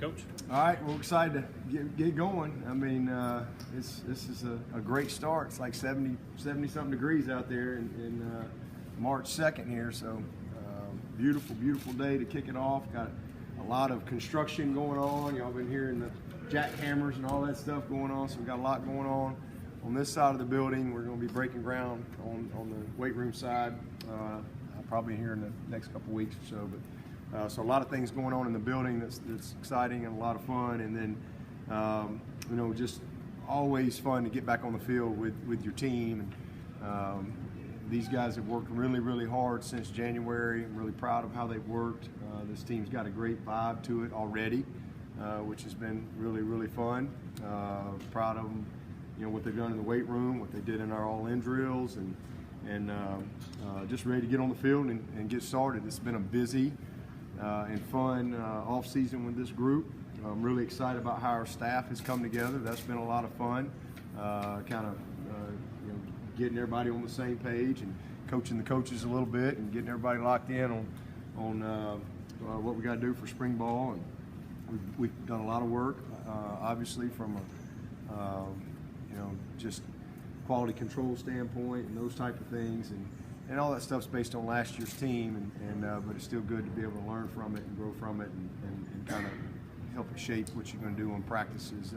Coach? All right, we're excited to get going. I mean, this is a great start. It's like 70-something degrees out there in March 2nd here, so beautiful, beautiful day to kick it off. Got a lot of construction going on. Y'all been hearing the jackhammers and all that stuff going on, so we've got a lot going on this side of the building. We're going to be breaking ground on the weight room side probably here in the next couple weeks or so. But so a lot of things going on in the building that's exciting and a lot of fun. And then, just always fun to get back on the field with your team. And these guys have worked really, really hard since January. I'm really proud of how they've worked. This team's got a great vibe to it already, which has been really, really fun. Proud of them, what they've done in the weight room, what they did in our all-in drills, and just ready to get on the field and get started. It's been a busy and fun off season with this group. I'm really excited about how our staff has come together. That's been a lot of fun. Getting everybody on the same page and coaching the coaches a little bit and getting everybody locked in on what we got to do for spring ball. And we've done a lot of work, obviously from just quality control standpoint and those type of things, and all that stuff's based on last year's team, but it's still good to be able to learn from it and grow from it and kind of help it shape what you're going to do on practices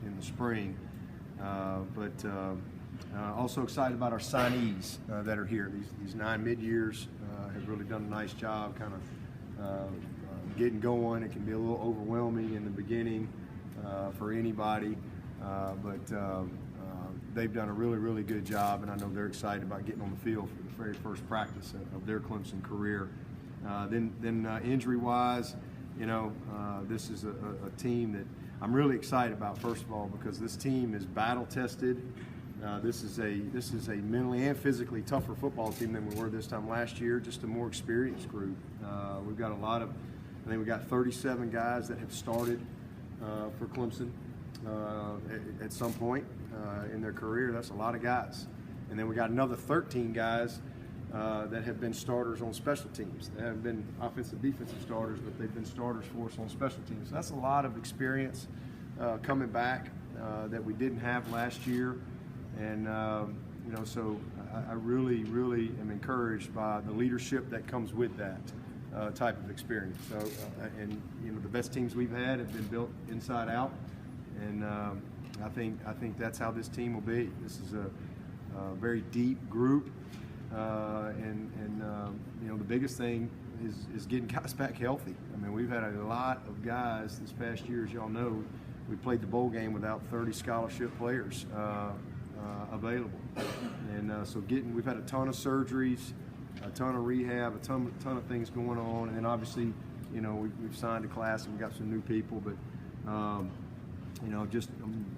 in the spring. Also excited about our signees that are here. These 9 mid-years have really done a nice job kind of getting going. It can be a little overwhelming in the beginning for anybody, but they've done a really, really good job, and I know they're excited about getting on the field for the very first practice of their Clemson career. Then injury-wise, this is a team that I'm really excited about, first of all, because this team is battle-tested. This is a mentally and physically tougher football team than we were this time last year, just a more experienced group. We've got I think we've got 37 guys that have started for Clemson at some point in their career. That's a lot of guys. And then we got another 13 guys that have been starters on special teams. They haven't been offensive, defensive starters, but they've been starters for us on special teams. So that's a lot of experience coming back that we didn't have last year. And, so I really, really am encouraged by the leadership that comes with that type of experience. So, the best teams we've had have been built inside out. And I think that's how this team will be. This is a very deep group. The biggest thing is getting guys back healthy. I mean, we've had a lot of guys this past year, as y'all know. We played the bowl game without 30 scholarship players available, and we've had a ton of surgeries, a ton of rehab, a ton of things going on, and then obviously, we've signed a class and we got some new people, but I'm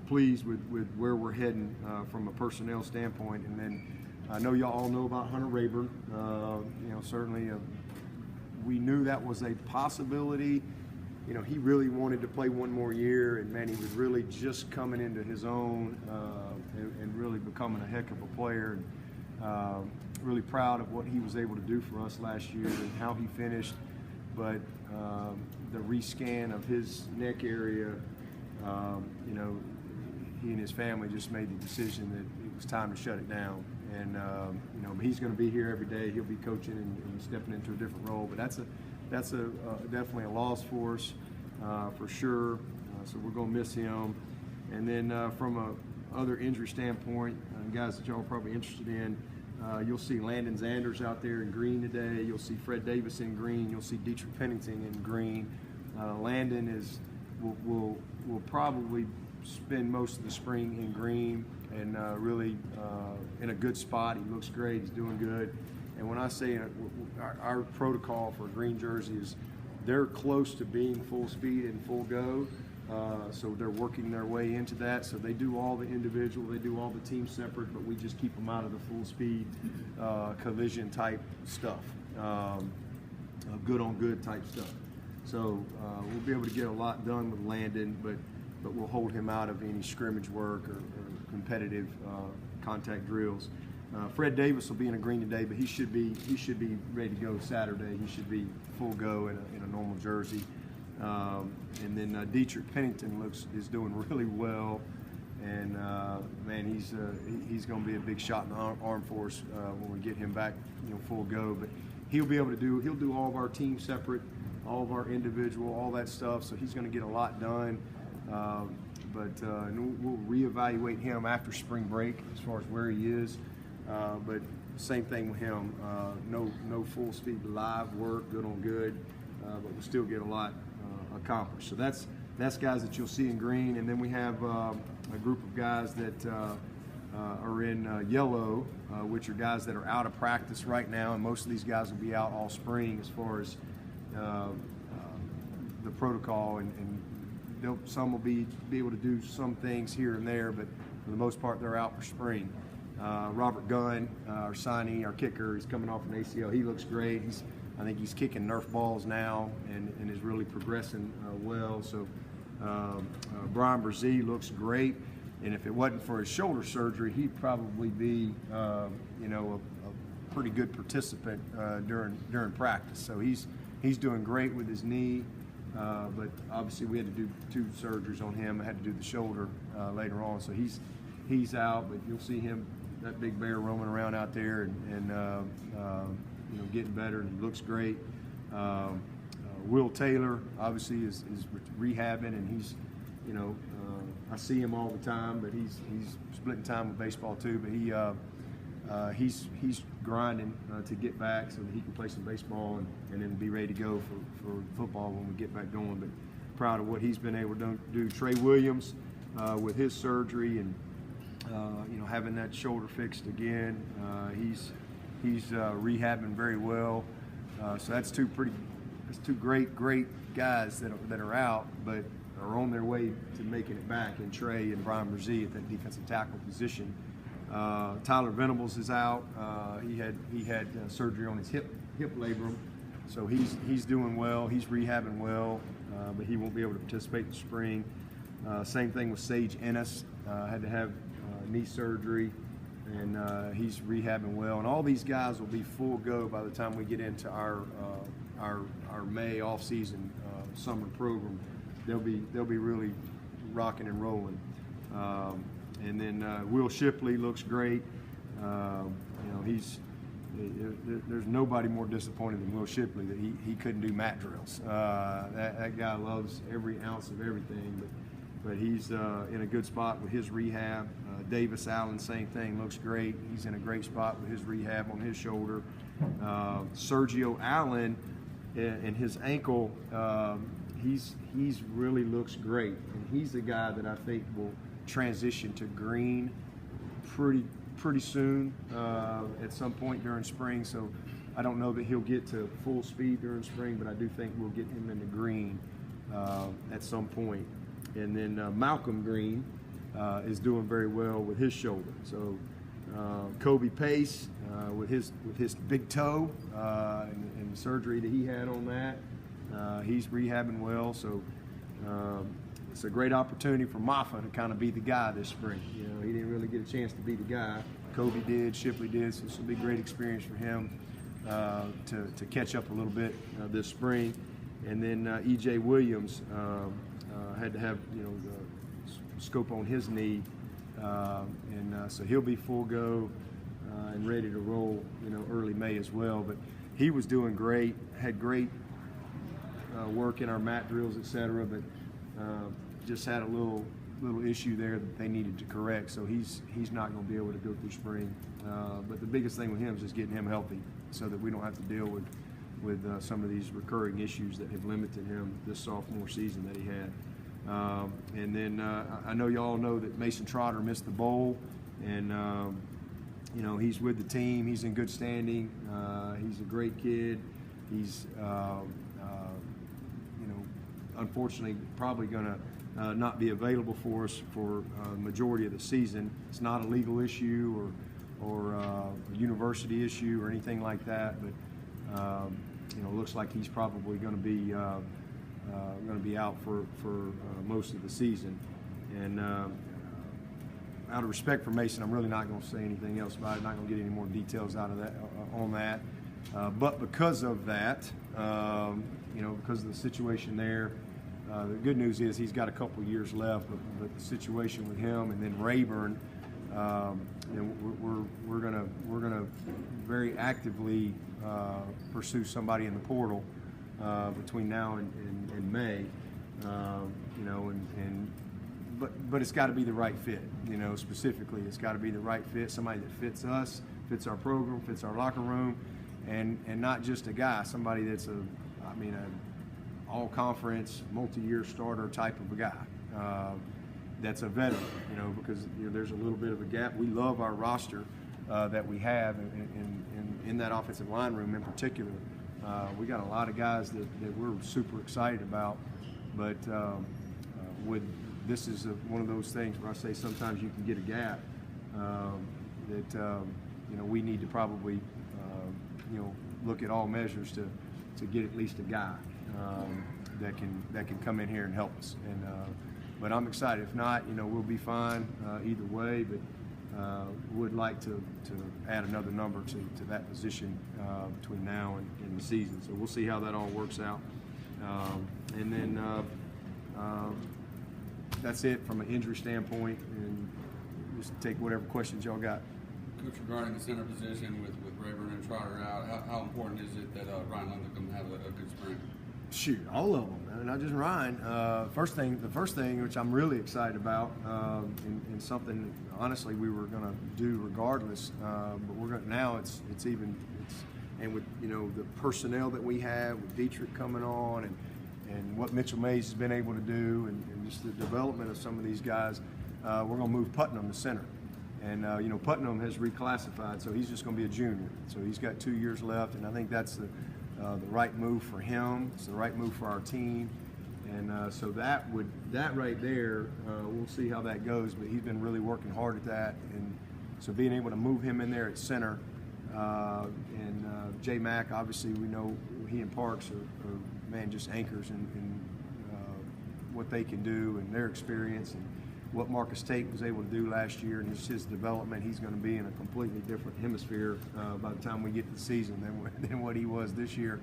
pleased with where we're heading from a personnel standpoint. And then I know y'all all know about Hunter Rayburn. Certainly we knew that was a possibility. He really wanted to play one more year, and man, he was really just coming into his own and really becoming a heck of a player. And really proud of what he was able to do for us last year and how he finished. But the rescan of his neck area, he and his family just made the decision that it was time to shut it down. And he's going to be here every day. He'll be coaching and stepping into a different role. But that's definitely a loss for us, for sure. So we're going to miss him. And then from a other injury standpoint, guys that y'all are probably interested in, you'll see Landon Zanders out there in green today. You'll see Fred Davis in green. You'll see Dietrich Pennington in green. Landon will probably spend most of the spring in green and really in a good spot. He looks great. He's doing good. And when I say our protocol for a green jersey is they're close to being full speed and full go, so they're working their way into that. So they do all the individual, they do all the team separate, but we just keep them out of the full speed collision type stuff, good on good type stuff. So we'll be able to get a lot done with Landon, but we'll hold him out of any scrimmage work or competitive contact drills. Fred Davis will be in a green today, but he should be ready to go Saturday. He should be full go in a normal jersey. And then Dietrich Pennington is doing really well, and man, he's going to be a big shot in the arm for us when we get him back, full go. But he'll do all of our team separate, all of our individual, all that stuff. So he's going to get a lot done. But we'll reevaluate him after spring break as far as where he is. But same thing with him. No full speed live work, good on good, but we'll still get a lot accomplished. So that's guys that you'll see in green, and then we have a group of guys that are in yellow, which are guys that are out of practice right now, and most of these guys will be out all spring as far as the protocol, and some will be able to do some things here and there, but for the most part they're out for spring. Robert Gunn, our signee, our kicker, he's coming off an ACL. He looks great. I think he's kicking Nerf balls now and is really progressing well. So Brian Brzee looks great, and if it wasn't for his shoulder surgery, he'd probably be a pretty good participant during practice. So he's doing great with his knee. But obviously we had to do 2 surgeries on him. I had to do the shoulder later on, so he's out. But you'll see him, that big bear, roaming around out there and getting better, and he looks great. Will Taylor obviously is rehabbing, and he's I see him all the time, but he's splitting time with baseball too. But he's grinding to get back so that he can play some baseball and then be ready to go for football when we get back going. But proud of what he's been able to do. Trey Williams with his surgery and having that shoulder fixed again. He's rehabbing very well. So that's two great guys that are out, but are on their way to making it back. And Trey and Brian Brzee at that defensive tackle position. Tyler Venables is out. He had surgery on his hip labrum, so he's doing well. He's rehabbing well, but he won't be able to participate in the spring. Same thing with Sage Ennis. Had to have knee surgery, and he's rehabbing well. And all these guys will be full go by the time we get into our May off-season summer program. They'll be really rocking and rolling. And then Will Shipley looks great. There's nobody more disappointed than Will Shipley that he couldn't do mat drills. That guy loves every ounce of everything, but he's in a good spot with his rehab. Davis Allen, same thing, looks great. He's in a great spot with his rehab on his shoulder. Sergio Allen and his ankle, he's really looks great, and he's the guy that I think will transition to green pretty soon at some point during spring. So I don't know that he'll get to full speed during spring, but I do think we'll get him into green at some point. And then Malcolm Green is doing very well with his shoulder. So Kobe Pace with his big toe and the surgery that he had on that, he's rehabbing well. So it's a great opportunity for Maffa to kind of be the guy this spring. He didn't really get a chance to be the guy. Kobe did, Shipley did, so this will be a great experience for him to catch up a little bit this spring. And then E.J. Williams had to have the scope on his knee, and so he'll be full go and ready to roll early May as well. But he was doing great, had great work in our mat drills, etc. But just had a little issue there that they needed to correct, so he's not going to be able to go through spring. But the biggest thing with him is just getting him healthy, so that we don't have to deal with some of these recurring issues that have limited him this sophomore season that he had. And then I know y'all know that Mason Trotter missed the bowl, and he's with the team. He's in good standing. He's a great kid. He's unfortunately probably going to not be available for us for the majority of the season. It's not a legal issue or a university issue or anything like that, but looks like he's probably going to be out for most of the season. And out of respect for Mason, I'm really not going to say anything else about it. Not going to get any more details out of that on that. But because of that, because of the situation there, The good news is he's got a couple years left, but the situation with him and then Rayburn, we're gonna very actively pursue somebody in the portal between now and May, but it's got to be the right fit. Specifically, it's got to be the right fit. Somebody that fits us, fits our program, fits our locker room, and not just a guy. Somebody that's a all-conference, multi-year starter type of a guy. That's a veteran, because there's a little bit of a gap. We love our roster that we have in that offensive line room in particular. We got a lot of guys that we're super excited about, but this is one of those things where I say sometimes you can get a gap that we need to probably look at all measures to get at least a guy that can come in here and help us. But I'm excited. If not, we'll be fine either way. But would like to add another number to that position between now and the season. So we'll see how that all works out. And then that's it from an injury standpoint. And just take whatever questions y'all got. Coach, regarding the center position with Rayburn and Trotter out, how important is it that Ryan Linthicum have a good spring? Shoot, all of them, not just Ryan. The first thing, which I'm really excited about, and something honestly we were going to do regardless, but we're going now. And with the personnel that we have with Dietrich coming on, and what Mitchell Mays has been able to do, and just the development of some of these guys, we're going to move Putnam to center. And Putnam has reclassified, so he's just going to be a junior. So he's got 2 years left, and I think that's the right move for him. It's the right move for our team, and so that right there, we'll see how that goes. But he's been really working hard at that, and so being able to move him in there at center, and J Mac, obviously we know he and Parks are just anchors in what they can do and their experience and what Marcus Tate was able to do last year, and just his development. He's going to be in a completely different hemisphere by the time we get to the season than what he was this year,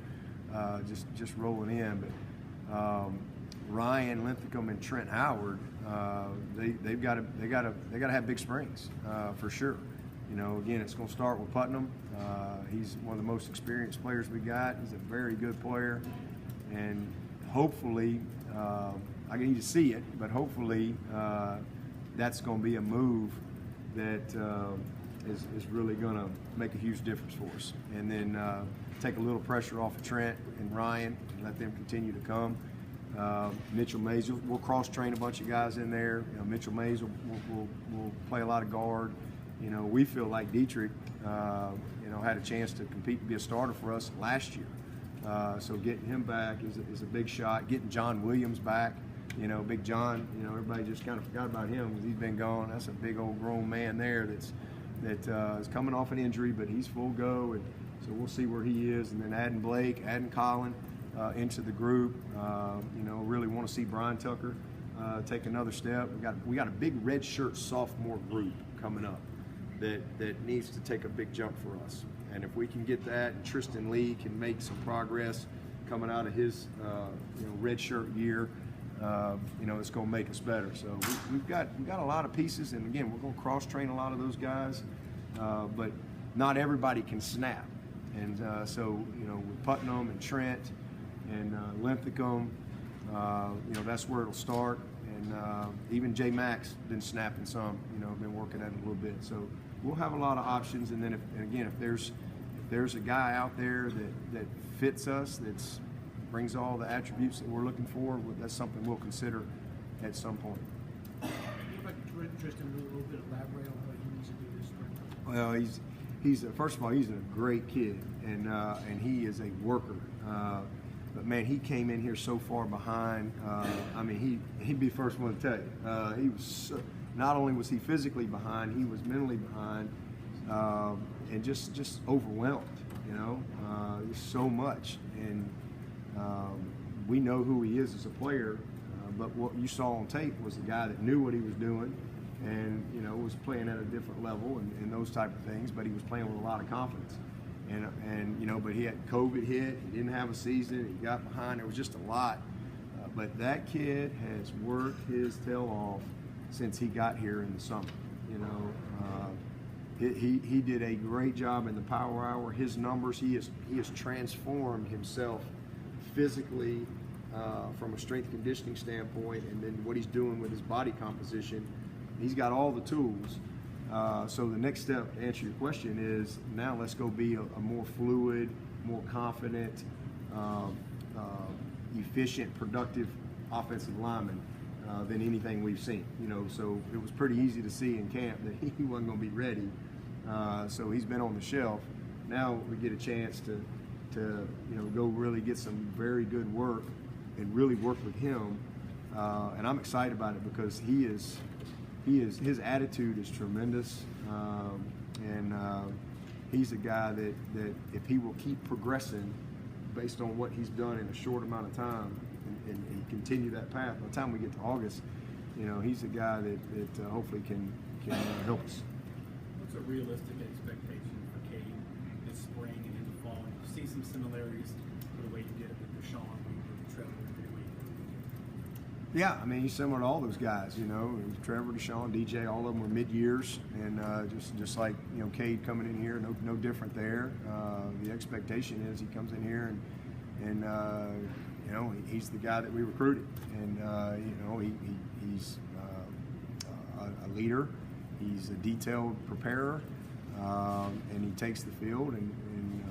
just rolling in. But Ryan Linthicum and Trent Howard, they got to have big springs for sure. Again, it's going to start with Putnam. He's one of the most experienced players we got. He's a very good player, and hopefully. I need to see it, but hopefully that's going to be a move that is really going to make a huge difference for us. And then take a little pressure off of Trent and Ryan and let them continue to come. Mitchell Mays, we'll cross-train a bunch of guys in there. Mitchell Mays will play a lot of guard. We feel like Dietrich, had a chance to compete and be a starter for us last year. So getting him back is a big shot. Getting John Williams back. Big John, everybody just kind of forgot about him because he's been gone. That's a big old grown man there that is coming off an injury, but he's full go, and so we'll see where he is. And then adding Blake, adding Colin into the group. Really want to see Brian Tucker take another step. We got a big red shirt sophomore group coming up that needs to take a big jump for us. And if we can get that, and Tristan Lee can make some progress coming out of his red shirt year. It's going to make us better. So we've got a lot of pieces, and again, we're going to cross-train a lot of those guys, but not everybody can snap. And so with Putnam and Trent and Linthicum, that's where it'll start. And even J Max been snapping some. Been working at it a little bit. So we'll have a lot of options. And then if there's a guy out there that fits us, that's brings all the attributes that we're looking for, that's something we'll consider at some point. I'd like Tristan a little bit elaborate on what he needs to do this spring. Well, he's first of all, he's a great kid, and he is a worker. But man, he came in here so far behind. He'd be the first one to tell you. He was not only was he physically behind, he was mentally behind, and just overwhelmed. Just so much. And we know who he is as a player, but what you saw on tape was a guy that knew what he was doing, and was playing at a different level and those type of things. But he was playing with a lot of confidence, and but he had COVID hit. He didn't have a season. He got behind. There was just a lot But that kid has worked his tail off since he got here in the summer. You know, he did a great job in the power hour. His numbers, he has transformed himself physically from a strength conditioning standpoint, and then what he's doing with his body composition. He's got all the tools. So the next step, to answer your question, is now let's go be a more fluid, more confident, efficient, productive offensive lineman than anything we've seen. You know, so it was pretty easy to see in camp that he wasn't going to be ready. So he's been on the shelf. Now we get a chance to go really get some very good work and really work with him. And I'm excited about it because his attitude is tremendous, and he's a guy that if he will keep progressing based on what he's done in a short amount of time and continue that path, by the time we get to August, you know, he's a guy that hopefully can help us. What's a realistic expectation for Kade this spring and in the fall? You see some similarities to the way you did it with Deshaun, with Trevor, and Wade. Yeah, I mean, he's similar to all those guys, you know. Trevor, Deshaun, DJ, all of them were mid-years, and just like, you know, Kade coming in here, no different there. The expectation is he comes in here and you know, he's the guy that we recruited, and you know, he's a leader. He's a detailed preparer, and he takes the field and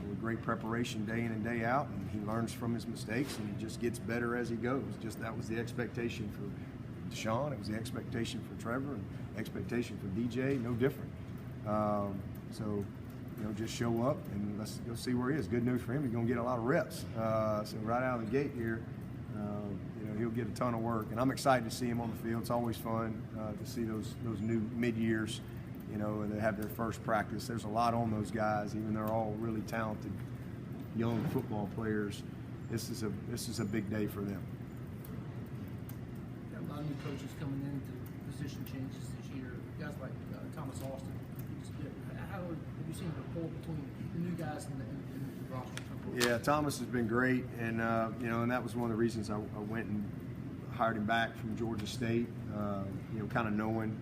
with great preparation day in and day out, and he learns from his mistakes, and he just gets better as he goes. Just that was the expectation for Deshaun. It was the expectation for Trevor, and expectation for DJ. No different. So, you know, just show up and let's go see where he is. Good news for him, he's going to get a lot of reps. So right out of the gate here, you know, he'll get a ton of work. And I'm excited to see him on the field. It's always fun to see those new mid-years, you know, and they have their first practice. There's a lot on those guys, even though they're all really talented young football players. This is a big day for them. Got a lot of new coaches coming into position changes this year. Guys like Thomas Austin. How have you seen the rapport between the new guys and the roster? Yeah, Thomas has been great, and you know, and that was one of the reasons I went and hired him back from Georgia State. You know, kind of knowing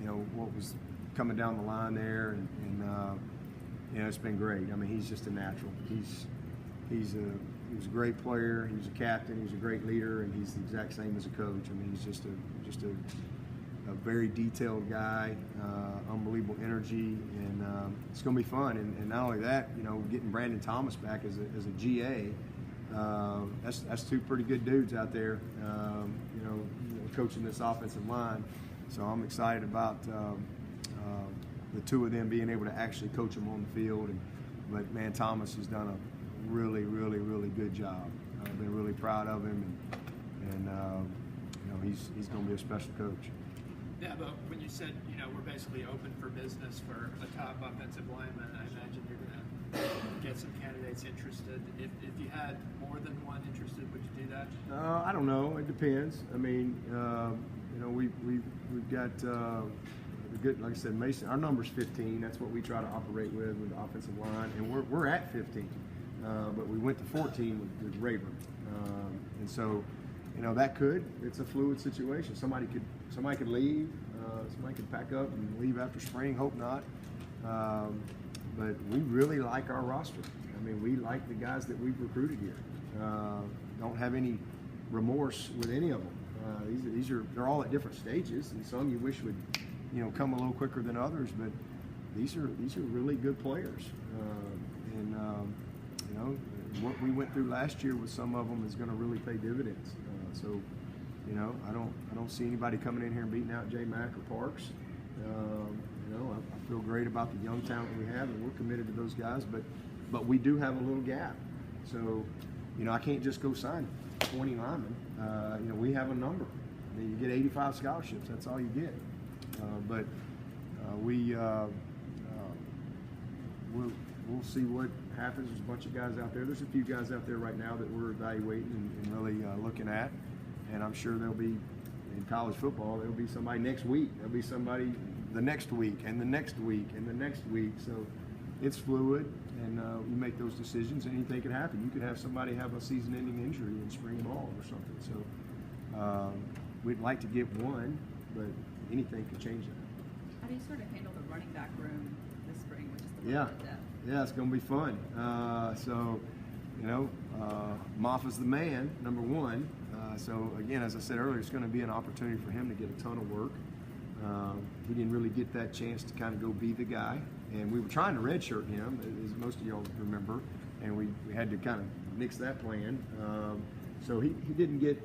you know what was coming down the line there, and you know, it's been great. I mean, he's just a natural. He was a great player. He was a captain. He was a great leader, and he's the exact same as a coach. I mean, he's just a very detailed guy, unbelievable energy, and it's going to be fun. And not only that, you know, getting Brandon Thomas back as a GA, that's two pretty good dudes out there, you know, coaching this offensive line. So I'm excited about the two of them being able to actually coach them on the field. But man, Thomas has done a really, really, really good job. I've been really proud of him, and you know, he's going to be a special coach. Yeah, but when you said, you know, we're basically open for business for a top offensive lineman, I imagine you're going to get some candidates interested. If you had more than one interested, would you do that? I don't know. It depends. I mean, you know, we've got the good, like I said, Mason. Our number's 15. That's what we try to operate with the offensive line, and we're at 15. But we went to 14 with Rayburn, and so, you know, it's a fluid situation. Somebody could leave, somebody could pack up and leave after spring, hope not. But we really like our roster. I mean, we like the guys that we've recruited here. Don't have any remorse with any of them. They're all at different stages, and some you wish would, you know, come a little quicker than others, but these are really good players. And you know, what we went through last year with some of them is going to really pay dividends. So, you know, I don't see anybody coming in here and beating out J Mac or Parks. You know, I feel great about the young talent we have, and we're committed to those guys. But we do have a little gap. So, you know, I can't just go sign 20 linemen. You know, we have a number. I mean, you get 85 scholarships. That's all you get. But we'll see what happens. There's a bunch of guys out there. There's a few guys out there right now that we're evaluating and really looking at. And I'm sure there'll be, in college football, there'll be somebody next week. There'll be somebody the next week and the next week and the next week. So it's fluid, and you make those decisions. Anything could happen. You could have somebody have a season-ending injury in spring ball or something. So We'd like to get one, but anything could change that. How do you sort of handle the running back room this spring with just a little Yeah, bit of depth? yeah, it's going to be fun. So, you know, Moffa's the man, number one. So again, as I said earlier, it's going to be an opportunity for him to get a ton of work. He didn't really get that chance to kind of go be the guy, and we were trying to redshirt him, as most of y'all remember, and we had to kind of nix that plan. So he didn't get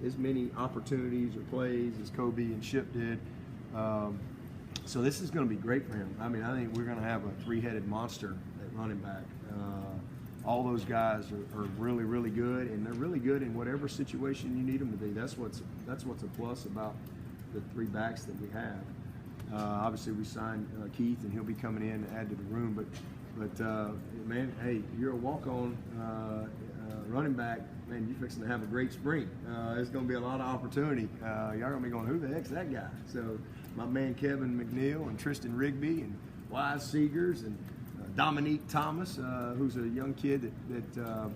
as many opportunities or plays as Kobe and Ship did. So this is going to be great for him. I mean, I think we're going to have a three-headed monster at running back. All those guys are really, really good, and they're really good in whatever situation you need them to be. That's what's a plus about the three backs that we have. Obviously, we signed Keith, and he'll be coming in to add to the room. But man, hey, you're a walk-on running back. Man, you're fixing to have a great spring. There's going to be a lot of opportunity. Y'all going to be going, who the heck's that guy? So my man Kevin McNeil and Tristan Rigby and Wise Seegers and Dominique Thomas, who's a young kid that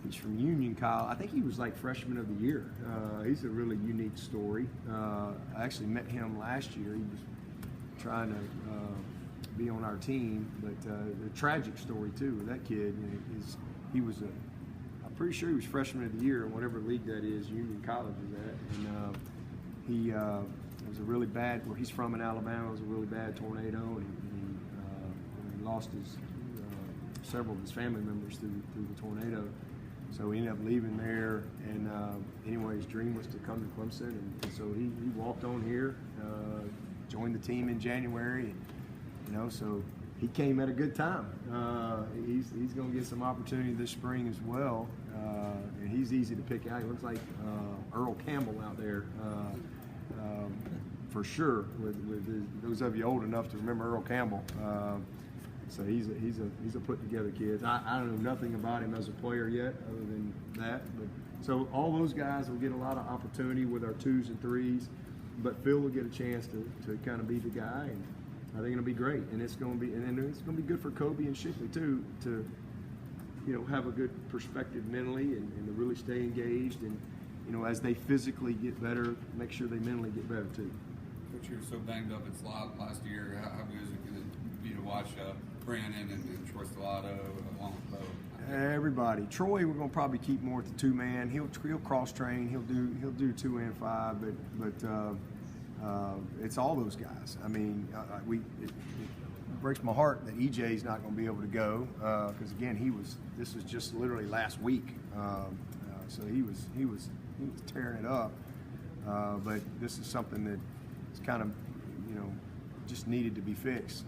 he's from Union College. I think he was like freshman of the year. He's a really unique story. I actually met him last year. He was trying to be on our team, but the tragic story too with that kid is I'm pretty sure he was freshman of the year in whatever league that is, Union College is at, and it was a really bad, where he's from in Alabama, it was a really bad tornado, and he lost several of his family members through the tornado. So he ended up leaving there, and anyway, his dream was to come to Clemson, and so he walked on here, joined the team in January, and so he came at a good time. He's going to get some opportunity this spring as well, and he's easy to pick out. He looks like Earl Campbell out there. For sure, with those of you old enough to remember Earl Campbell. So he's a put together kid. I don't know nothing about him as a player yet, other than that. But so all those guys will get a lot of opportunity with our 2s and 3s. But Phil will get a chance to kind of be the guy, and I think it'll be great. And it's going to be good for Kobe and Shipley too to have a good perspective mentally and to really stay engaged, and as they physically get better, make sure they mentally get better too. Coach, you were so banged up in slot last year. How good is it going to be to watch Brandon and Troy Stellato along with Bo? Everybody. Troy, we're going to probably keep more at the 2-man. He'll cross train. He'll do 2 and 5, but it's all those guys. I mean, it breaks my heart that EJ's not going to be able to go because again, this was just literally last week. So he was tearing it up. But this is something that is kind of just needed to be fixed.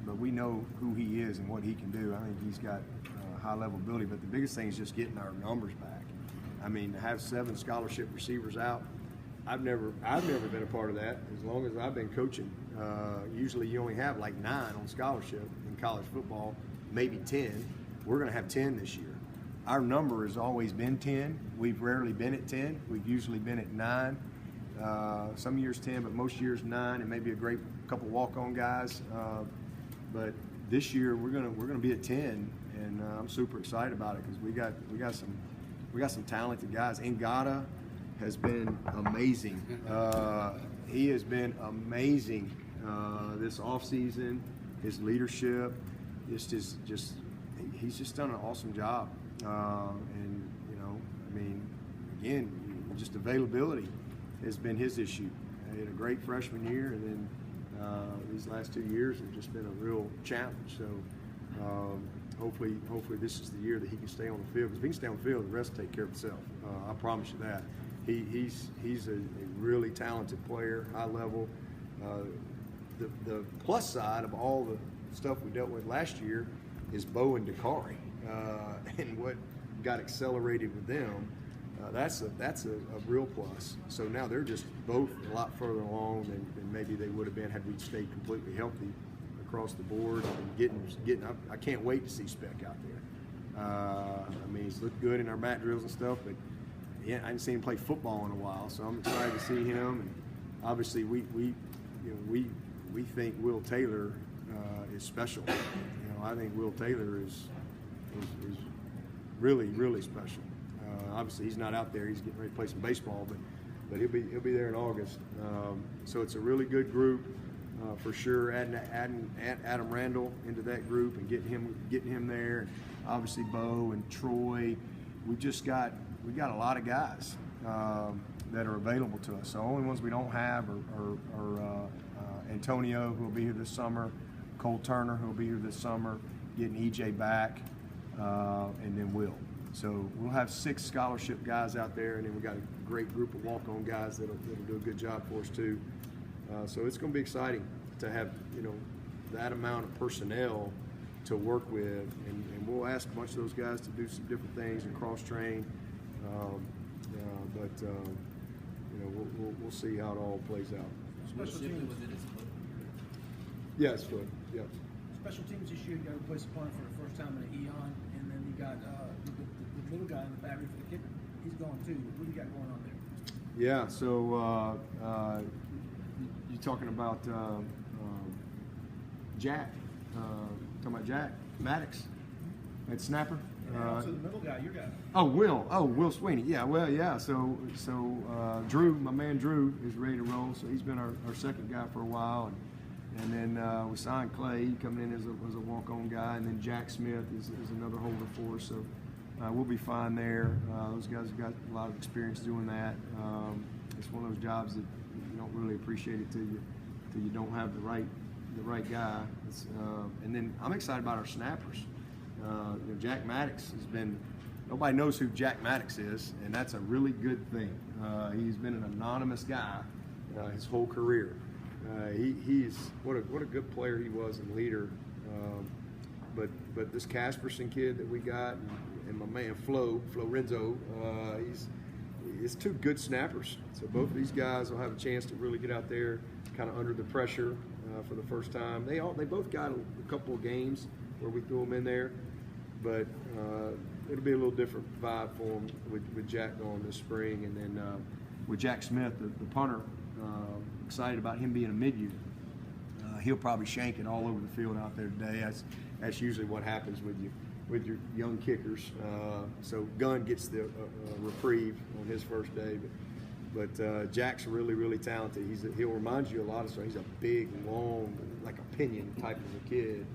But we know who he is and what he can do. I think he's got high level ability, but the biggest thing is just getting our numbers back. I mean, to have 7 scholarship receivers out, I've never been a part of that as long as I've been coaching. Usually you only have like 9 on scholarship in college football, maybe 10. We're going to have 10 this year. Our number has always been 10. We've rarely been at 10. We've usually been at 9. Some years 10, but most years 9, and maybe a great couple walk-on guys. But this year we're gonna be at 10, and I'm super excited about it because we got some talented guys. Ngata has been amazing. He has been amazing this offseason. His leadership, he's just done an awesome job. And I mean, again, just availability has been his issue. He had a great freshman year, and then these last 2 years have just been a real challenge. So hopefully this is the year that he can stay on the field. Because if he can stay on the field, the rest will take care of itself. I promise you that. He's a really talented player, high level. The plus side of all the stuff we dealt with last year is Bo and Dakari, and what got accelerated with them. That's a real plus. So now they're just both a lot further along than maybe they would have been had we stayed completely healthy across the board. And I can't wait to see Speck out there. I mean, he's looked good in our mat drills and stuff, but yeah, I didn't see him play football in a while, so I'm excited to see him. And obviously, we think Will Taylor is special. I think Will Taylor is really, really special. Obviously, he's not out there. He's getting ready to play some baseball, but he'll be there in August. So it's a really good group for sure. Adding Adam Randall into that group and getting him there. And obviously, Bo and Troy. We got a lot of guys that are available to us. The only ones we don't have are Antonio, who will be here this summer, Cole Turner, who will be here this summer, getting EJ back, and then Will. So we'll have 6 scholarship guys out there, and then we got a great group of walk-on guys that'll do a good job for us too. So it's going to be exciting to have that amount of personnel to work with, and we'll ask a bunch of those guys to do some different things and cross-train. But we'll see how it all plays out. Special teams. Yeah, it's good. Yeah. Special teams this year, you got to replace a punter for the first time in an eon, and then you got the little guy in the battery for the kicker. He's gone too. What do you got going on there? Yeah. So you're talking about Jack. Talking about Jack Maddox, that snapper. And also the middle guy, your guy. Will Swinney. Yeah, well, yeah. So Drew, my man Drew, is ready to roll. So he's been our second guy for a while, and then we signed Clay coming in as a walk-on guy, and then Jack Smith is another holder for us. So we'll be fine there. Those guys have got a lot of experience doing that. It's one of those jobs that you don't really appreciate it till you don't have the right guy. And then I'm excited about our snappers. Jack Maddox has been. Nobody knows who Jack Maddox is, and that's a really good thing. He's been an anonymous guy his whole career. He's what a good player he was and leader. But this Casperson kid that we got, and my man Florenzo, it's 2 good snappers. So both of these guys will have a chance to really get out there, kind of under the pressure for the first time. They both got a couple of games where we threw them in there, but it'll be a little different vibe for them with Jack going this spring, and then with Jack Smith, the punter. Excited about him being a mid-year. He'll probably shank it all over the field out there today. That's usually what happens with your young kickers. So Gunn gets the reprieve on his first day, but Jack's really, really talented. He'll remind you a lot of stuff. He's a big, long, like a pinion type of a kid,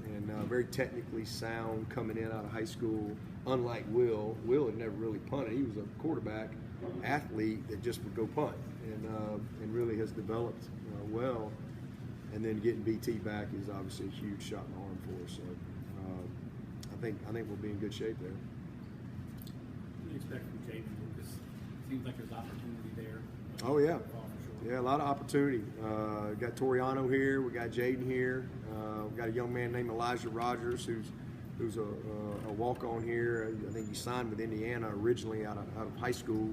and very technically sound coming in out of high school. Unlike Will had never really punted. He was a quarterback athlete that just would go punt, and really has developed well. And then getting BT back is obviously a huge shot in the arm for us. So I think we'll be in good shape there. What do you expect from Jaden? It seems like there's opportunity there. Oh yeah, For sure. yeah, a lot of opportunity. We got Toriano here. We got Jaden here. We got a young man named Elijah Rogers who's a walk-on here. I think he signed with Indiana originally out of high school,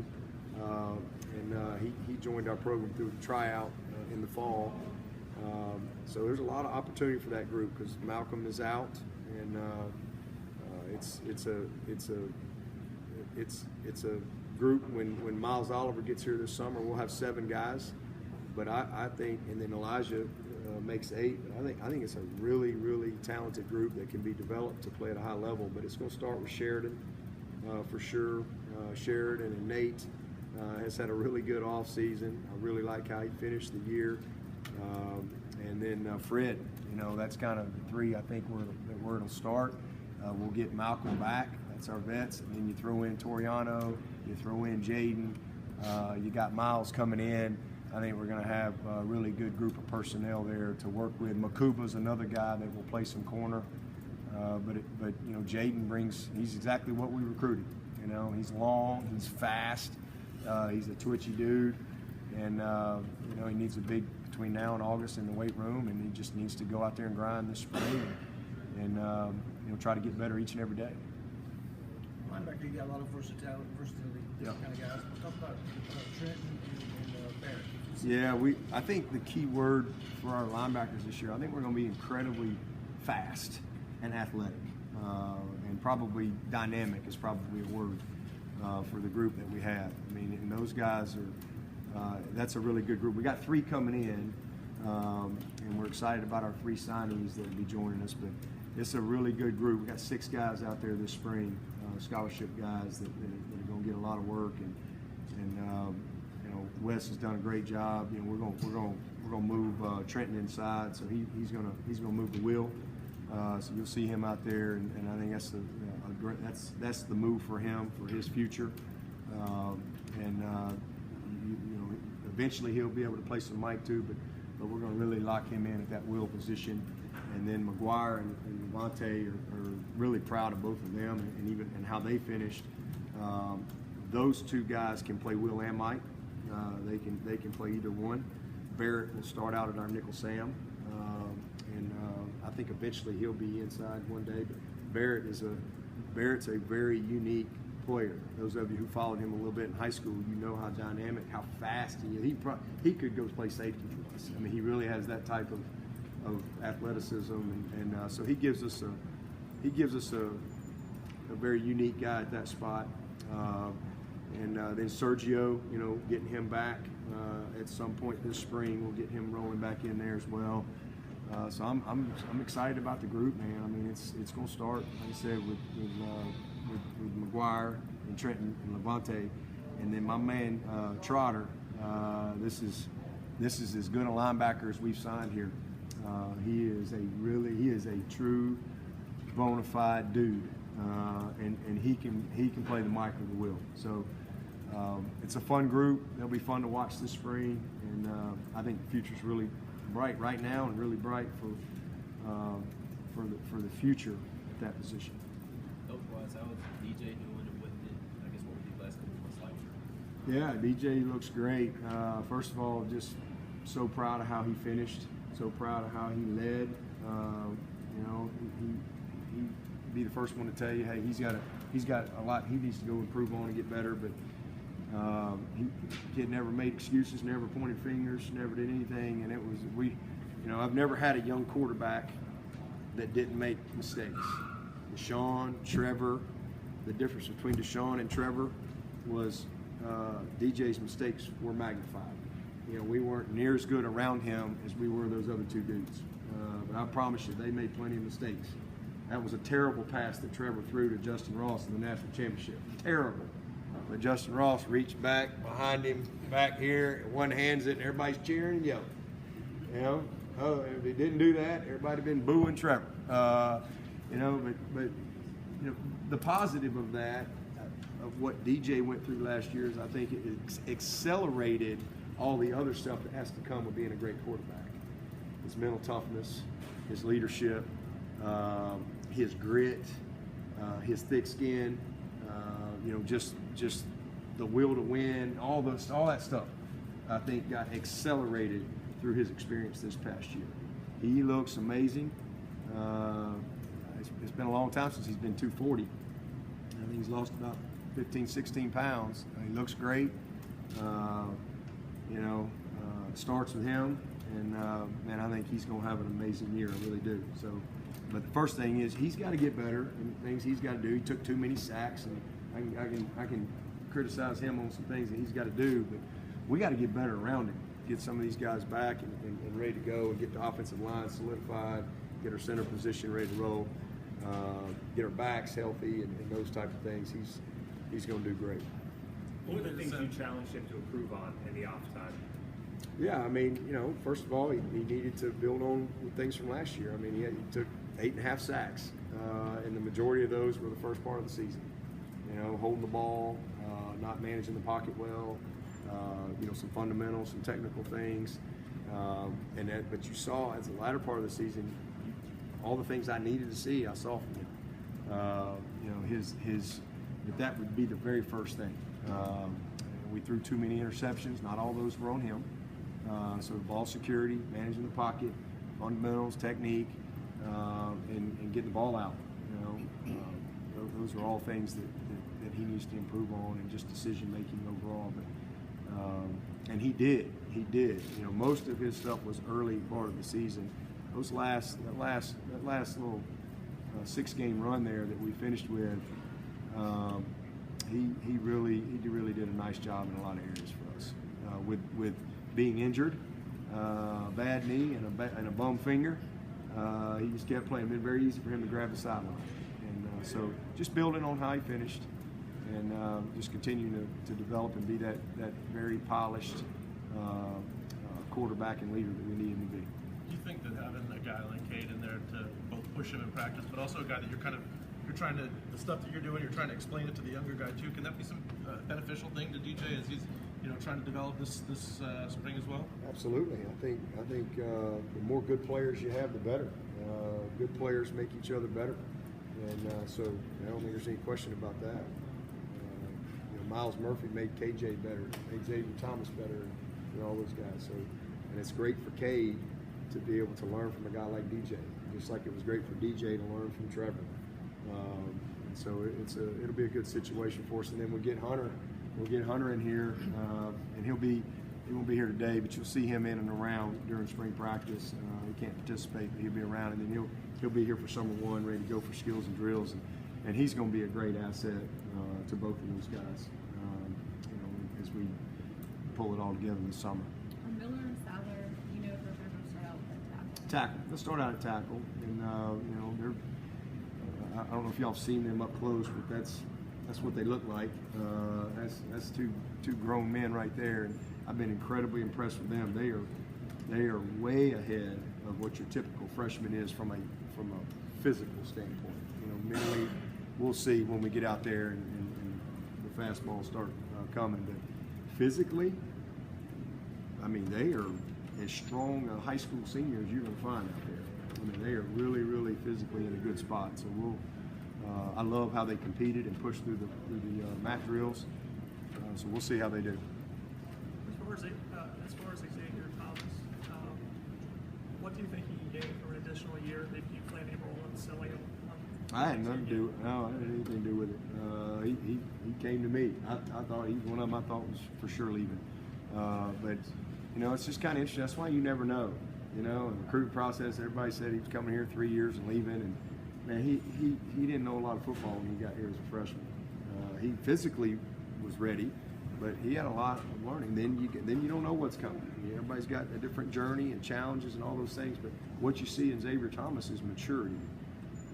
and he joined our program through the tryout in the fall. So there's a lot of opportunity for that group because Malcolm is out, and it's a group. When Miles Oliver gets here this summer, we'll have 7 guys, but I think, and then Elijah makes 8. I think it's a really, really talented group that can be developed to play at a high level. But it's going to start with Sheridan for sure. Sheridan and Nate has had a really good off season. I really like how he finished the year. And then Fred, that's kind of the 3 I think where it'll start. We'll get Malcolm back. That's our vets. And then you throw in Toriano, you throw in Jaden. You got Miles coming in. I think we're going to have a really good group of personnel there to work with. Makuba's another guy that will play some corner. But Jaden he's exactly what we recruited. He's long, he's fast, he's a twitchy dude. And, he needs a big between now and August in the weight room, and he just needs to go out there and grind this spring and try to get better each and every day. Linebacker, you got a lot of versatility, different kind of guys. We'll talk about Trenton and Barrett. Yeah, I think the key word for our linebackers this year, I think we're going to be incredibly fast and athletic, and probably dynamic is probably a word for the group that we have. I mean, and those guys are, that's a really good group. We got 3 coming in, and we're excited about our 3 signees that will be joining us, but it's a really good group. We got 6 guys out there this spring, scholarship guys that are going to get a lot of work, and you know, Wes has done a great job. You know, we're going to move Trenton inside, so he's going to move the wheel. So you'll see him out there, and I think that's the move for him for his future. You know, eventually he'll be able to play some Mike too, but we're going to really lock him in at that wheel position. And then McGuire and Levante are really proud of both of them and how they finished. Those two guys can play Will and Mike. They can play either one. Barrett will start out at our nickel Sam, and I think eventually he'll be inside one day. But Barrett's a very unique player. Those of you who followed him a little bit in high school, you know how dynamic, how fast he is. He could go play safety for us. I mean, he really has that type of athleticism, and so he gives us a very unique guy at that spot. And then Sergio, you know, getting him back at some point this spring, we'll get him rolling back in there as well. So I'm excited about the group, man. I mean, it's going to start, like I said, with McGuire and Trenton and Levante, and then my man Trotter. This is as good a linebacker as we've signed here. He is a true bona fide dude, and he can play the mic or the wheel. So it's a fun group. They'll be fun to watch this spring, and I think the future's really bright right now, and really bright for the future at that position. Health-wise, how is DJ doing, and what did, I guess, what were the last couple months like? Yeah, DJ looks great. First of all, just so proud of how he finished. So proud of how he led. You know, he'd be the first one to tell you, hey, he's got a lot he needs to go improve on and get better. But kid never made excuses, never pointed fingers, never did anything. And it was I've never had a young quarterback that didn't make mistakes. Deshaun, Trevor, the difference between Deshaun and Trevor was DJ's mistakes were magnified. You know, we weren't near as good around him as we were those other two dudes. But I promise you, they made plenty of mistakes. That was a terrible pass that Trevor threw to Justin Ross in the national championship. Terrible. But Justin Ross reached back behind him, back here, one hands it, and everybody's cheering and yelling. You know, if he didn't do that, everybody been booing Trevor. You know, but you know, the positive of that, of what DJ went through last year, is I think it accelerated all the other stuff that has to come with being a great quarterback. His mental toughness, his leadership, his grit, his thick skin, you know, just the will to win, all that stuff, I think got accelerated through his experience this past year. He looks amazing. It's been a long time since he's been 240. I think he's lost about 15, 16 pounds. He looks great. You know, it starts with him, and man, I think he's going to have an amazing year. I really do. So, but the first thing is he's got to get better, and things he's got to do. He took too many sacks, and I can criticize him on some things that he's got to do, but we got to get better around him. Get some of these guys back and ready to go, and get the offensive line solidified, get our center position ready to roll, get our backs healthy, and those type of things. He's going to do great. What were the things you challenged him to improve on in the off time? Yeah, I mean, you know, first of all, he needed to build on things from last year. I mean, he took 8.5 sacks, and the majority of those were the first part of the season. You know, holding the ball, not managing the pocket well, you know, some fundamentals, some technical things. But you saw as the latter part of the season, all the things I needed to see, I saw from him. You know, that would be the very first thing. We threw too many interceptions. Not all those were on him. So ball security, managing the pocket, fundamentals, technique, and getting the ball out. You know, those are all things that he needs to improve on, and just decision making overall. But and he did. You know, most of his stuff was early part of the season. That last little 6-game run there that we finished with. He really did a nice job in a lot of areas for us. With being injured, bad knee and a bum finger, he just kept playing. It had been very easy for him to grab the sideline, and So just building on how he finished, and just continuing to develop and be that very polished quarterback and leader that we need him to be. Do you think that having a guy like Kade in there to both push him in practice, but also a guy that you're trying to, the stuff that you're doing, you're trying to explain it to the younger guy too, can that be some beneficial thing to DJ as he's trying to develop this spring as well? Absolutely. I think the more good players you have, the better. Good players make each other better, and so I don't think there's any question about that. Miles Murphy made KJ better, made Xavier Thomas better, and all those guys. So, and it's great for Kade to be able to learn from a guy like DJ, just like it was great for DJ to learn from Trevor. And so it'll be a good situation for us. And then we'll get Hunter in here, and he won't be here today, but you'll see him in and around during spring practice. He can't participate, but he'll be around, and then he'll be here for summer one, ready to go for skills and drills, and he's going to be a great asset to both of those guys. As we pull it all together this summer. Are Miller and Sadler, if they're going to start out at tackle? Tackle. They'll start out at tackle, and they're. I don't know if y'all have seen them up close, but that's what they look like. That's two grown men right there, and I've been incredibly impressed with them. They are way ahead of what your typical freshman is from a physical standpoint. Mentally, we'll see when we get out there and the fastballs start coming, but physically, I mean, they are as strong a high school seniors you're going to find out there. I mean, they are really, really physically in a good spot. So I love how they competed and pushed through the mat drills. So we'll see how they do. As far as Xavier Thomas, what do you think he can gain from an additional year if you plan to roll and selling him? I had nothing to do. No, I didn't have anything to do with it. He came to me. I thought he's one of them. I thought was for sure leaving. But it's just kind of interesting. That's why you never know. In the recruiting process, everybody said he was coming here 3 years and leaving, and man, he didn't know a lot of football when he got here as a freshman. He physically was ready, but he had a lot of learning. Then you don't know what's coming. Everybody's got a different journey and challenges and all those things. But what you see in Xavier Thomas is maturity.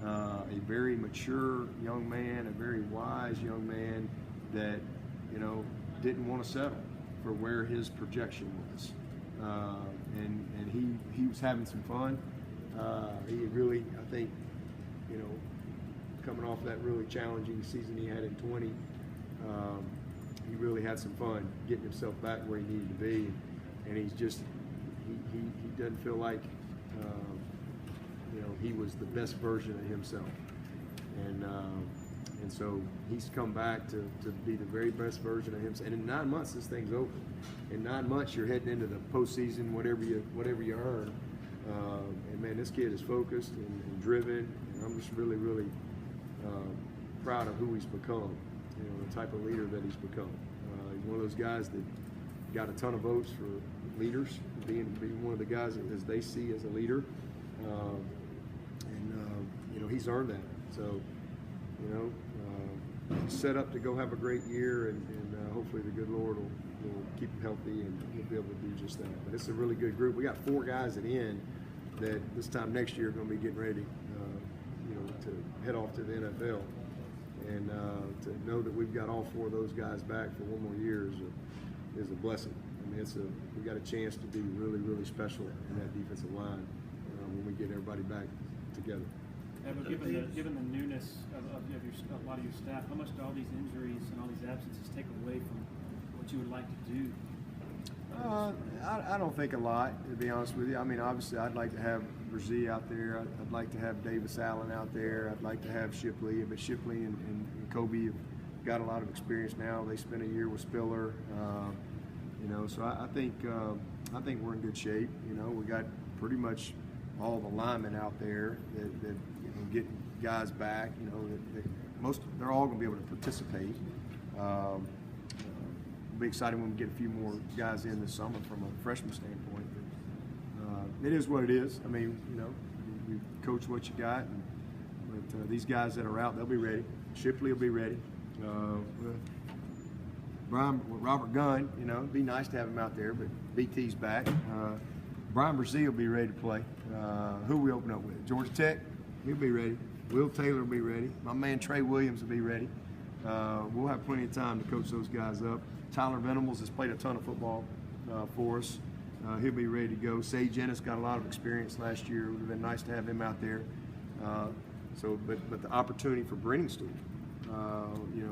A very mature young man, a very wise young man that didn't want to settle for where his projection was, and he was having some fun. He really, I think, coming off that really challenging season he had in 20, he really had some fun getting himself back where he needed to be, and he's just he doesn't feel like he was the best version of himself, and so he's come back to be the very best version of himself. And in 9 months, this thing's over. In 9 months, you're heading into the postseason, whatever you earn. And man, this kid is focused and driven. And I'm just really, really proud of who he's become. The type of leader that he's become. He's one of those guys that got a ton of votes for leaders, being one of the guys as they see as a leader. He's earned that. So, he's set up to go have a great year, and hopefully the good Lord will keep him healthy and he'll be able to do just that. But it's a really good group. We got 4 guys at end that this time next year are going to be getting ready, to head off to the NFL. And to know that we've got all 4 of those guys back for 1 more year is a blessing. I mean, we got a chance to be really, really special in that defensive line when we get everybody back together. Given the newness of a lot of your staff, how much do all these injuries and all these absences take away from what you would like to do? I don't think a lot, to be honest with you. I mean, obviously, I'd like to have Brzee out there. I'd like to have Davis Allen out there. I'd like to have Shipley. But Shipley and Kobe have got a lot of experience now. They spent a year with Spiller. So I think we're in good shape. We got pretty much all the linemen out there that getting guys back. They're all going to be able to participate. It'll be exciting when we get a few more guys in this summer from a freshman standpoint. But it is what it is. I mean, you coach what you got, but these guys that are out, they'll be ready. Shipley will be ready. Robert Gunn, it'd be nice to have him out there, but BT's back. Brian Brzee will be ready to play. Who we open up with? Georgia Tech, he'll be ready. Will Taylor will be ready. My man Trey Williams will be ready. We'll have plenty of time to coach those guys up. Tyler Venables has played a ton of football for us. He'll be ready to go. Sage Ennis got a lot of experience last year. It would have been nice to have him out there. But the opportunity for Brenningstool,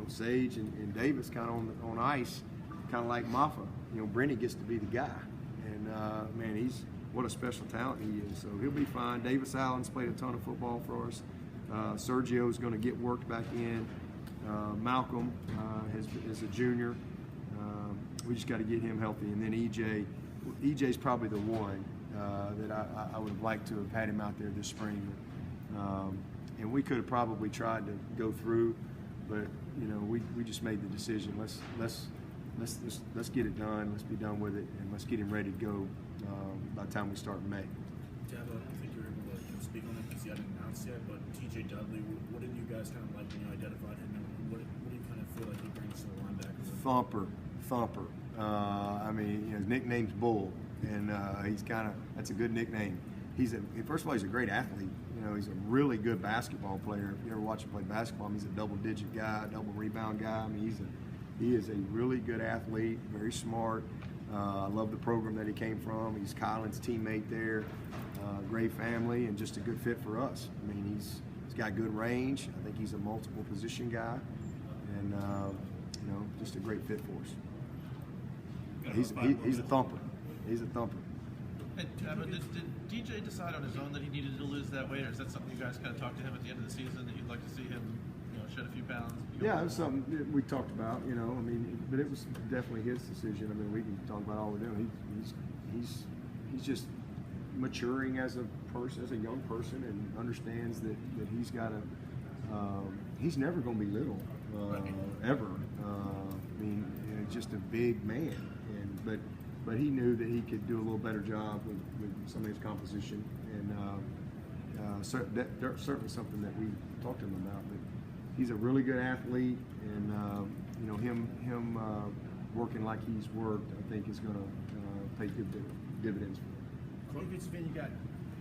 Sage and Davis kind of on ice, kind of like Maffa. Brenny gets to be the guy, and man, what a special talent he is. So he'll be fine. Davis Allen's played a ton of football for us. Sergio's going to get worked back in. Malcolm is a junior. We just got to get him healthy, and then EJ's probably the one that I would have liked to have had him out there this spring. And we could have probably tried to go through, but we just made the decision. Let's get it done. Let's be done with it, and let's get him ready to go by the time we start in May. Dabo, I don't think you were able to speak on it because you hadn't announced yet. But TJ Dudley, what did you guys kind of like when you identified him? And what do you kind of feel like he brings to the linebackers? Thumper. His nickname's Bull, and that's a good nickname. First of all, he's a great athlete. He's a really good basketball player. If you ever watch him play basketball, he's a double-digit guy, double rebound guy. He is a really good athlete, very smart. I love the program that he came from. He's Kylan's teammate there. Great family, and just a good fit for us. He's got good range. I think he's a multiple position guy, and just a great fit for us. He's a thumper. He's a thumper. Hey, did DJ decide on his own that he needed to lose that weight, or is that something you guys kind of talked to him at the end of the season that you'd like to see him, shed a few pounds? Yeah, it was something that we talked about, but it was definitely his decision. We can talk about all we're doing. He's just maturing as a person, as a young person, and understands that he's got to. He's never going to be little, ever. Just a big man, but he knew that he could do a little better job with some of his composition, and that's certainly something that we talked to him about. But he's a really good athlete, and him working like he's worked, I think, is going to pay good dividends for him. Defensive end, you got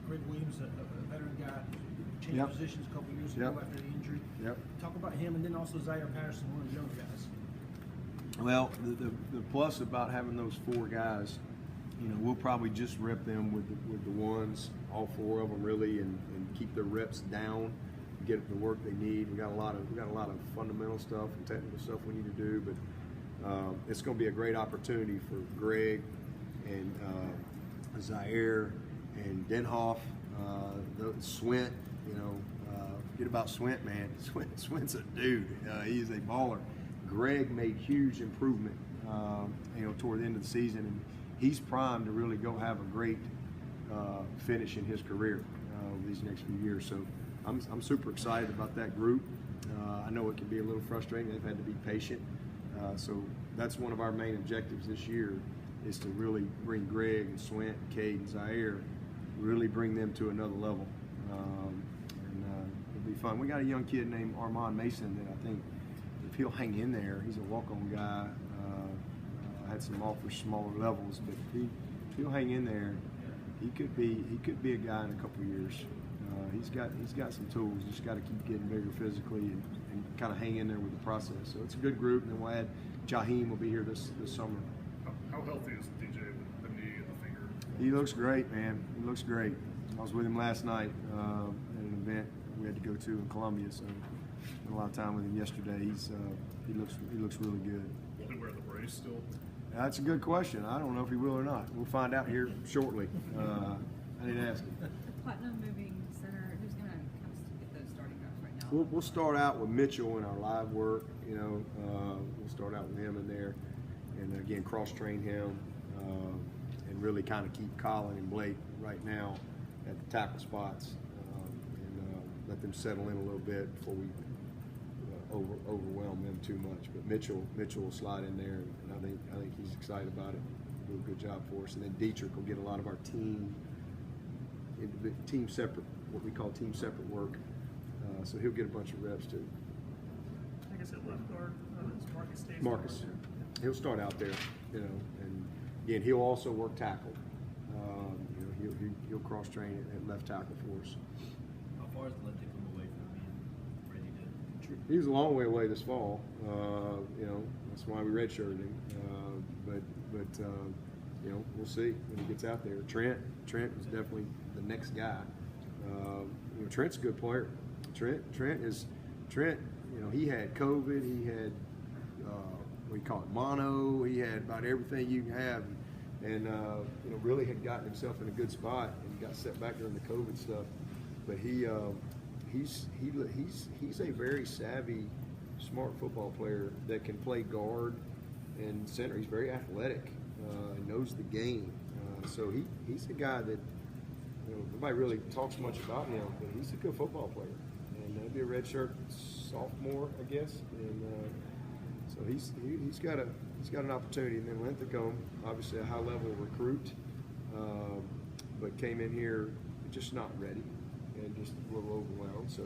Greg Williams, a veteran guy, changed positions a couple years ago after the injury. Talk about him, and then also Zaire Patterson, one of the younger guys. Well, the plus about having those four guys, we'll probably just rep them with the ones, all four of them really, and keep their reps down, get the work they need. We got a lot of fundamental stuff and technical stuff we need to do, but it's going to be a great opportunity for Greg and Zaire and Denhoff, Swint. Forget about Swint, man. Swint's a dude. He is a baller. Greg made huge improvement, toward the end of the season, and he's primed to really go have a great finish in his career these next few years. So I'm super excited about that group. I know it can be a little frustrating. They've had to be patient. So that's one of our main objectives this year, is to really bring Greg and Swint and Kade and Zaire, really bring them to another level. It'll be fun. We got a young kid named Armand Mason that I think, if he'll hang in there, he's a walk-on guy. I had some offers smaller levels, but if he'll hang in there, he could be a guy in a couple of years. He's got some tools. He's got to keep getting bigger physically and kind of hang in there with the process. So it's a good group. And then we'll add Jaheim will be here this summer. How healthy is DJ with the knee and the finger? He looks great, man. He looks great. I was with him last night at an event we had to go to in Columbia, so spent a lot of time with him yesterday. He looks really good. Will he wear the brace still? That's a good question. I don't know if he will or not. We'll find out here shortly. I didn't ask him. Platinum Moving Center, who's going to get those starting reps right now? We'll start out with Mitchell in our live work. We'll start out with him in there, and again cross-train him, and really kind of keep Colin and Blake right now at the tackle spots, and let them settle in a little bit before we overwhelm them too much. But Mitchell will slide in there, and I think he's excited about it. Do a good job for us, and then Dietrich will get a lot of our team separate, what we call team separate work. So he'll get a bunch of reps too. I guess at left guard, Marcus stays. Marcus, he'll start out there, and again he'll also work tackle. He'll cross train at left tackle for us. How far is the left to come away from being he was a long way away this fall. That's why we redshirted him. We'll see when he gets out there. Trent was definitely the next guy. Trent's a good player. Trent. He had COVID. He had what do you call it, mono. He had about everything you can have, and really had gotten himself in a good spot and got set back during the COVID stuff. But he's a very savvy, smart football player that can play guard and center. He's very athletic and knows the game. So he's a guy that nobody really talks much about him, but he's a good football player. And he'll be a redshirt sophomore, I guess. And so he's got an opportunity. And then Linthicum, obviously a high level recruit, but came in here just not ready and just a little overwhelmed. So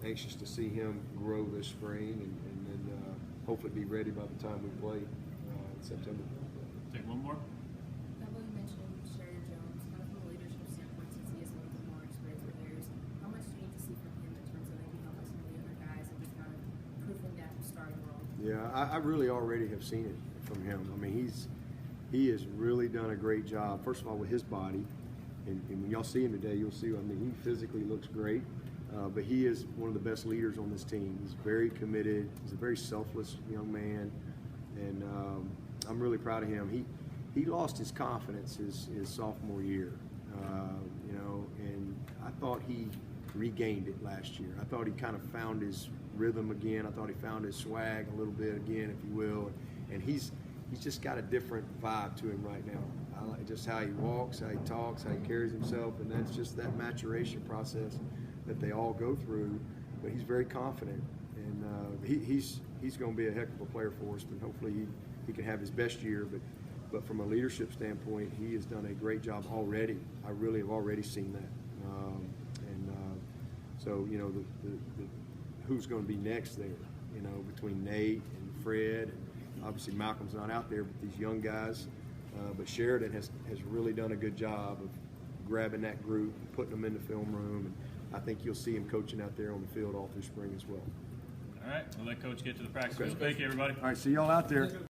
anxious to see him grow this spring and then hopefully be ready by the time we play in September. Take one more. Dabo, you mentioned Sherry Jones, kind of from a leadership standpoint, since he is one of the more experienced players. How much do you need to see from him in terms of maybe helping some of the other guys and just kind of proving that starting role? Yeah, I really already have seen it from him. I mean, he has really done a great job, first of all, with his body. And when y'all see him today, you'll see, he physically looks great. But he is one of the best leaders on this team. He's very committed. He's a very selfless young man. And I'm really proud of him. He lost his confidence his sophomore year, and I thought he regained it last year. I thought he kind of found his rhythm again. I thought he found his swag a little bit again, if you will. And he's just got a different vibe to him right now. I like just how he walks, how he talks, how he carries himself, and that's just that maturation process that they all go through. But he's very confident, and he's going to be a heck of a player for us. And hopefully he can have his best year. But from a leadership standpoint, he has done a great job already. I really have already seen that. So the who's going to be next there? Between Nate and Fred, and obviously Malcolm's not out there, but these young guys. But Sheridan has really done a good job of grabbing that group, and putting them in the film room, and I think you'll see him coaching out there on the field all through spring as well. All right, we'll let Coach get to the practice field. Thank you, everybody. All right, see y'all out there.